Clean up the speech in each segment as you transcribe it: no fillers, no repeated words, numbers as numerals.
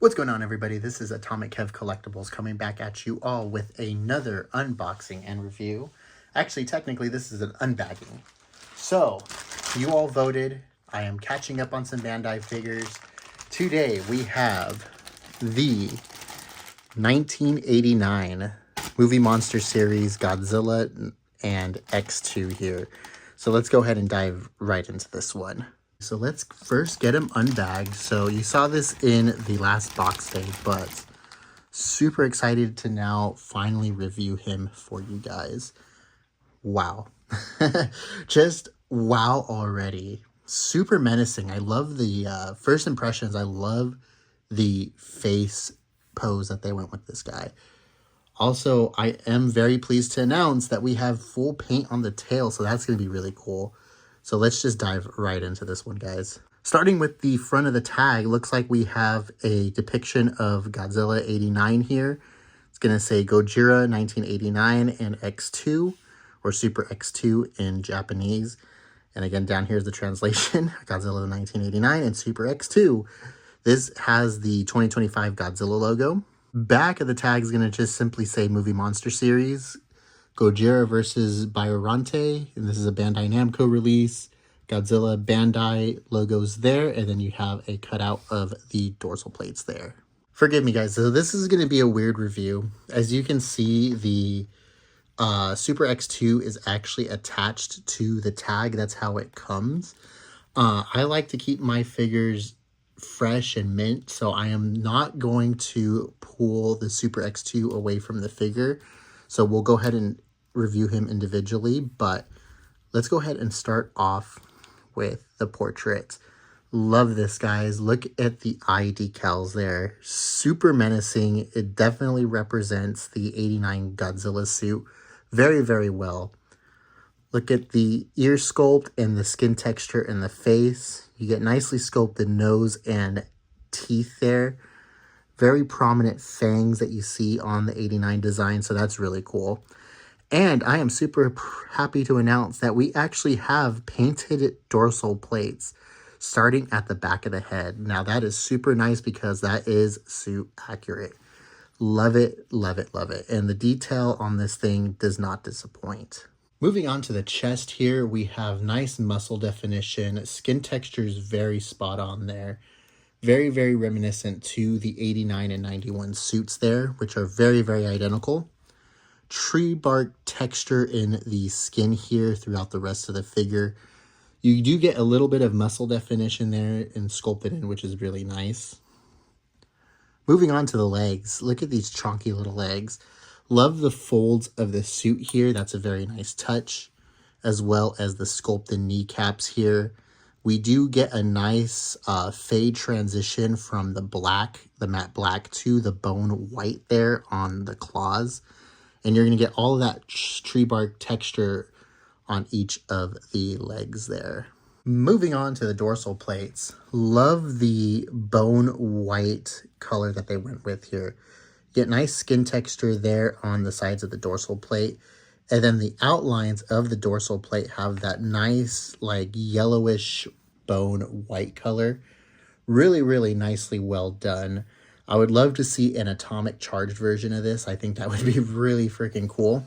What's going on, everybody? This is AtomicKev Collectibles coming back at you all with another unboxing and review. Actually, technically, this is an unbagging. So, you all voted. I am catching up on some Bandai figures. Today, we have the 1989 Movie Monster Series Godzilla and X2 here. So, let's go ahead and dive right into this one. So let's first get him unbagged. So you saw this in the last box day, but super excited to now finally review him for you guys. Wow. Just wow already. Super menacing. I love the first impressions. I love the face pose that they went with this guy. Also, I am very pleased to announce that we have full paint on the tail, so that's going to be really cool. So let's just dive right into this one, guys. Starting with the front of the tag, looks like we have a depiction of Godzilla 89 here. It's going to say Gojira 1989 and X2, or Super X2 in Japanese. And again, down here is the translation, Godzilla 1989 and Super X2. This has the 2025 Godzilla logo. Back of the tag is going to just simply say Movie Monster Series. Gojira versus Biollante, and this is a Bandai Namco release. Godzilla Bandai logos there, and then you have a cutout of the dorsal plates there. Forgive me, guys, so this is going to be a weird review. As you can see, the Super X2 is actually attached to the tag. That's how it comes. I like to keep my figures fresh and mint, so I am not going to pull the Super X2 away from the figure. So we'll go ahead and review him individually, but let's go ahead and start off with the portrait. Love this, guys. Look at the eye decals there. Super menacing. It definitely represents the 89 Godzilla suit very, very well. Look at the ear sculpt and the skin texture in the face. You get nicely sculpted nose and teeth there. Very prominent fangs that you see on the 89 design, so that's really cool. And I am super happy to announce that we actually have painted dorsal plates starting at the back of the head. Now that is super nice because that is suit accurate. Love it, love it, love it. And the detail on this thing does not disappoint. Moving on to the chest here, we have nice muscle definition. Skin texture is very spot on there. Very, very reminiscent to the 89 and 91 suits there, which are very, very identical. Tree bark texture in the skin here throughout the rest of the figure. You do get a little bit of muscle definition there and sculpted in, which is really nice. Moving on to the legs. Look at these chunky little legs. Love the folds of the suit here. That's a very nice touch, as well as the sculpted kneecaps here. We do get a nice fade transition from the matte black to the bone white there on the claws. And you're going to get all of that tree bark texture on each of the legs there. Moving on to the dorsal plates. Love the bone white color that they went with here. You get nice skin texture there on the sides of the dorsal plate. And then the outlines of the dorsal plate have that nice, like, yellowish bone white color. Really, really nicely well done. I would love to see an atomic charged version of this. I think that would be really freaking cool.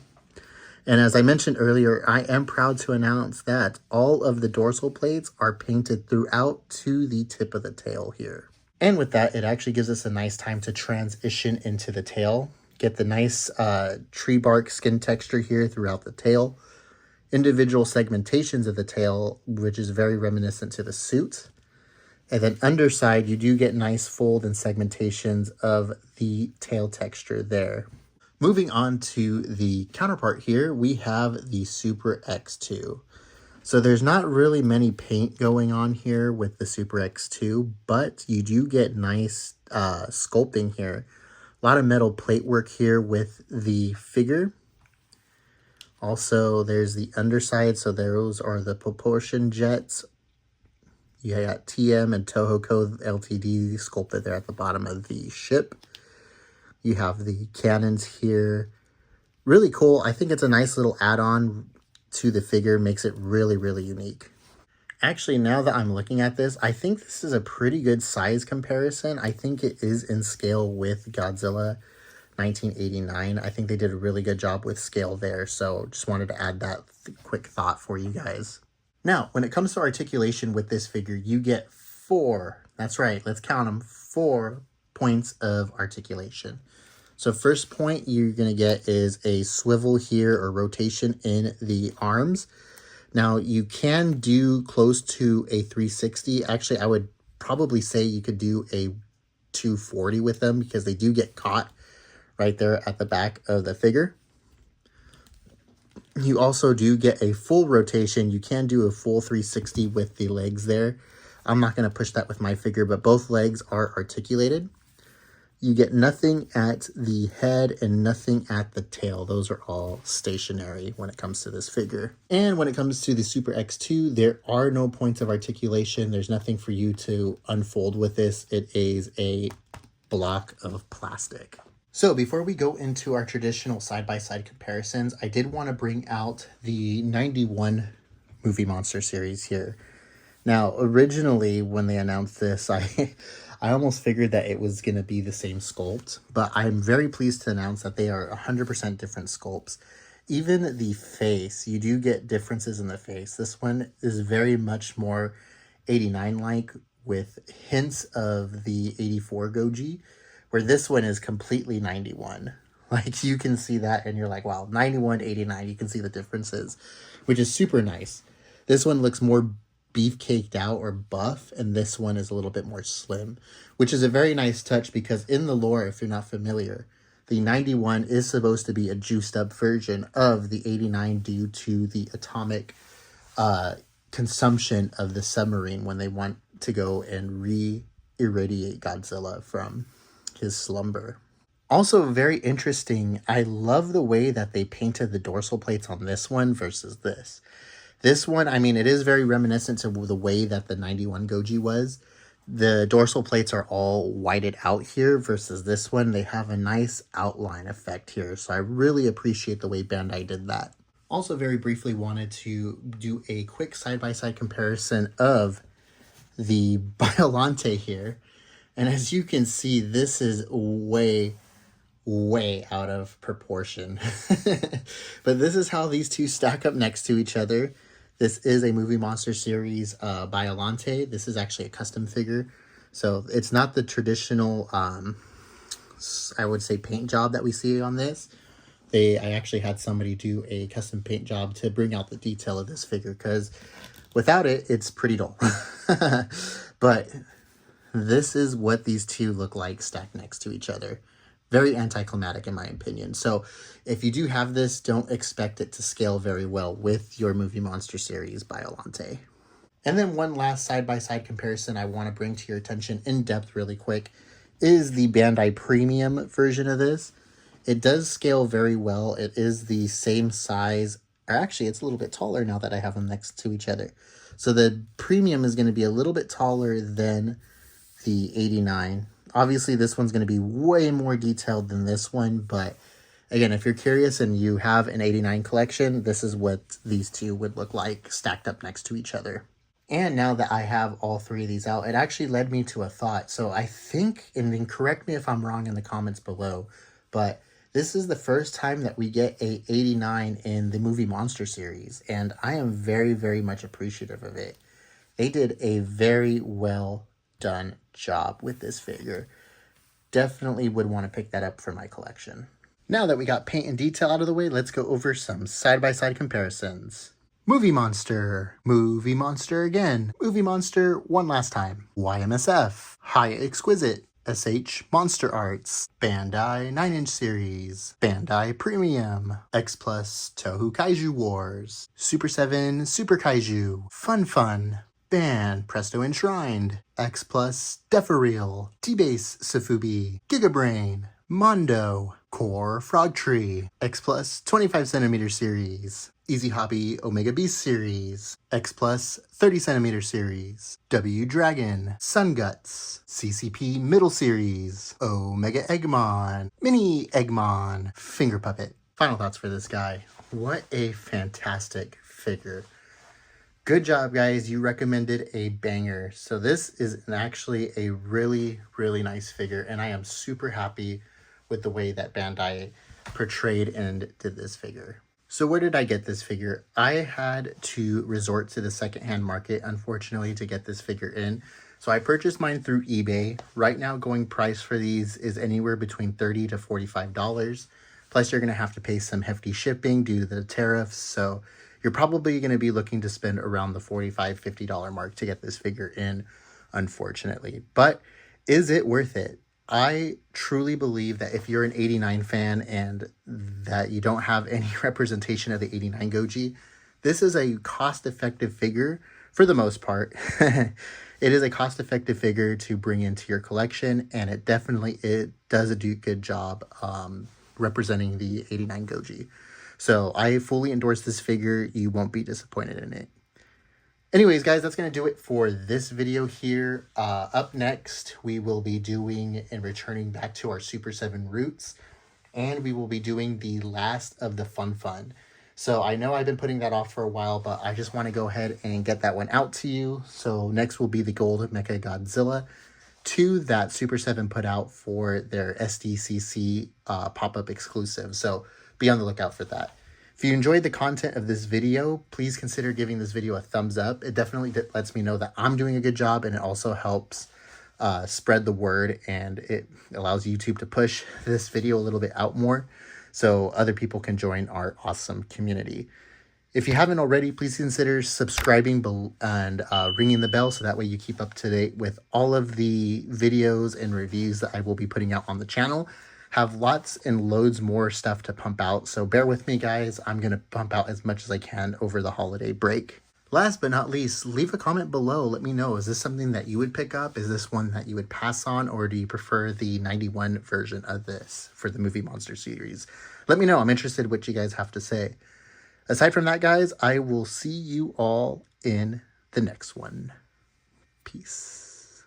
And as I mentioned earlier, I am proud to announce that all of the dorsal plates are painted throughout to the tip of the tail here. And with that, it actually gives us a nice time to transition into the tail. Get the nice tree bark skin texture here throughout the tail. Individual segmentations of the tail, which is very reminiscent to the suit. And then underside, you do get nice fold and segmentations of the tail texture there. Moving on to the counterpart here, we have the Super X2. So there's not really many paint going on here with the Super X2, but you do get nice sculpting here. A lot of metal plate work here with the figure. Also, there's the underside, so those are the propulsion jets. You got TM and Toho Code Ltd sculpted there at the bottom of the ship. You have the cannons here. Really cool. I think it's a nice little add-on to the figure. Makes it really, really unique. Actually, now that I'm looking at this, I think this is a pretty good size comparison. I think it is in scale with Godzilla 1989. I think they did a really good job with scale there, so just wanted to add that quick thought for you guys. Now, when it comes to articulation with this figure, you get 4, that's right, let's count them, 4 points of articulation. So first point you're going to get is a swivel here or rotation in the arms. Now, you can do close to a 360. Actually, I would probably say you could do a 240 with them because they do get caught right there at the back of the figure. You also do get a full rotation. You can do a full 360 with the legs there. I'm not going to push that with my figure, but both legs are articulated. You get nothing at the head and nothing at the tail. Those are all stationary when it comes to this figure. And when it comes to the Super X2, there are no points of articulation. There's nothing for you to unfold with this. It is a block of plastic. So before we go into our traditional side-by-side comparisons, I did want to bring out the 91 Movie Monster series here. Now, originally when they announced this, I almost figured that it was going to be the same sculpt, but I'm very pleased to announce that they are 100% different sculpts. Even the face, you do get differences in the face. This one is very much more 89-like with hints of the 84 Goji, where this one is completely 91. Like, you can see that and you're like, wow, 91 to 89, you can see the differences, which is super nice. This one looks more beefcaked out or buff, and this one is a little bit more slim, which is a very nice touch because in the lore, if you're not familiar, the 91 is supposed to be a juiced up version of the 89 due to the atomic consumption of the submarine when they want to go and re-irradiate Godzilla from his slumber. Also very interesting, I love the way that they painted the dorsal plates on this one versus this. This one, I mean, it is very reminiscent to the way that the 91 Goji was. The dorsal plates are all whited out here versus this one. They have a nice outline effect here. So I really appreciate the way Bandai did that. Also very briefly wanted to do a quick side-by-side comparison of the Biollante here. And as you can see, this is way out of proportion. But this is how these two stack up next to each other. This is a Movie Monster series Biollante. This is actually a custom figure. So it's not the traditional, I would say, paint job that we see on this. I actually had somebody do a custom paint job to bring out the detail of this figure because without it, it's pretty dull. But this is what these two look like stacked next to each other. Very anticlimactic in my opinion. So if you do have this, don't expect it to scale very well with your Movie Monster series Biollante. And then one last side-by-side comparison I want to bring to your attention in depth really quick is the Bandai Premium version of this. It does scale very well. It is the same size, or actually it's a little bit taller now that I have them next to each other. So the Premium is going to be a little bit taller than the 89. Obviously, this one's going to be way more detailed than this one, but again, if you're curious and you have an 89 collection, this is what these two would look like stacked up next to each other. And now that I have all three of these out, it actually led me to a thought. So I think, and then correct me if I'm wrong in the comments below, but this is the first time that we get a 89 in the Movie Monster series, and I am very much appreciative of it. They did a very well done job with this figure. Definitely would want to pick that up for my collection. Now that we got paint and detail out of the way, let's go over some side-by-side comparisons. Movie Monster again, Movie Monster one last time, YMSF, High Exquisite, SH Monster Arts, Bandai 9-inch series, Bandai Premium, X Plus Toho Kaiju Wars, Super 7 Super Kaiju, Fun, Band Presto Enshrined, X Plus Defareal, T-Base Safubi, Gigabrain, Mondo, Core Frog Tree, X Plus 25cm series, Easy Hobby Omega Beast series, X Plus 30cm series, W Dragon, Sun Guts, CCP Middle series, Omega Eggmon, Mini Eggmon, Finger Puppet. Final thoughts for this guy. What a fantastic figure. Good job, guys. You recommended a banger. So this is actually a really, really nice figure, and I am super happy with the way that Bandai portrayed and did this figure. So where did I get this figure? I had to resort to the secondhand market, unfortunately, to get this figure in. So I purchased mine through eBay. Right now, going price for these is anywhere between $30 to $45. Plus, you're going to have to pay some hefty shipping due to the tariffs. So you're probably going to be looking to spend around the $45, $50 mark to get this figure in, unfortunately. But is it worth it? I truly believe that if you're an 89 fan and that you don't have any representation of the 89 Goji, this is a cost-effective figure for the most part. It is a cost-effective figure to bring into your collection, and it does a good job representing the 89 Goji. So I fully endorse this figure. You won't be disappointed in it. Anyways, guys, that's going to do it for this video here. Up next, we will be doing and returning back to our Super 7 roots. And we will be doing the last of the Fun. So I know I've been putting that off for a while, but I just want to go ahead and get that one out to you. So next will be the Gold Mecha Godzilla 2 that Super 7 put out for their SDCC pop-up exclusive. So be on the lookout for that. If you enjoyed the content of this video, please consider giving this video a thumbs up. It definitely lets me know that I'm doing a good job, and it also helps spread the word, and it allows YouTube to push this video a little bit out more so other people can join our awesome community. If you haven't already, please consider subscribing and ringing the bell so that way you keep up to date with all of the videos and reviews that I will be putting out on the channel. Have lots and loads more stuff to pump out, so bear with me, guys. I'm going to pump out as much as I can over the holiday break. Last but not least, leave a comment below. Let me know, is this something that you would pick up? Is this one that you would pass on, or do you prefer the 91 version of this for the Movie Monster series? Let me know. I'm interested in what you guys have to say. Aside from that, guys, I will see you all in the next one. Peace.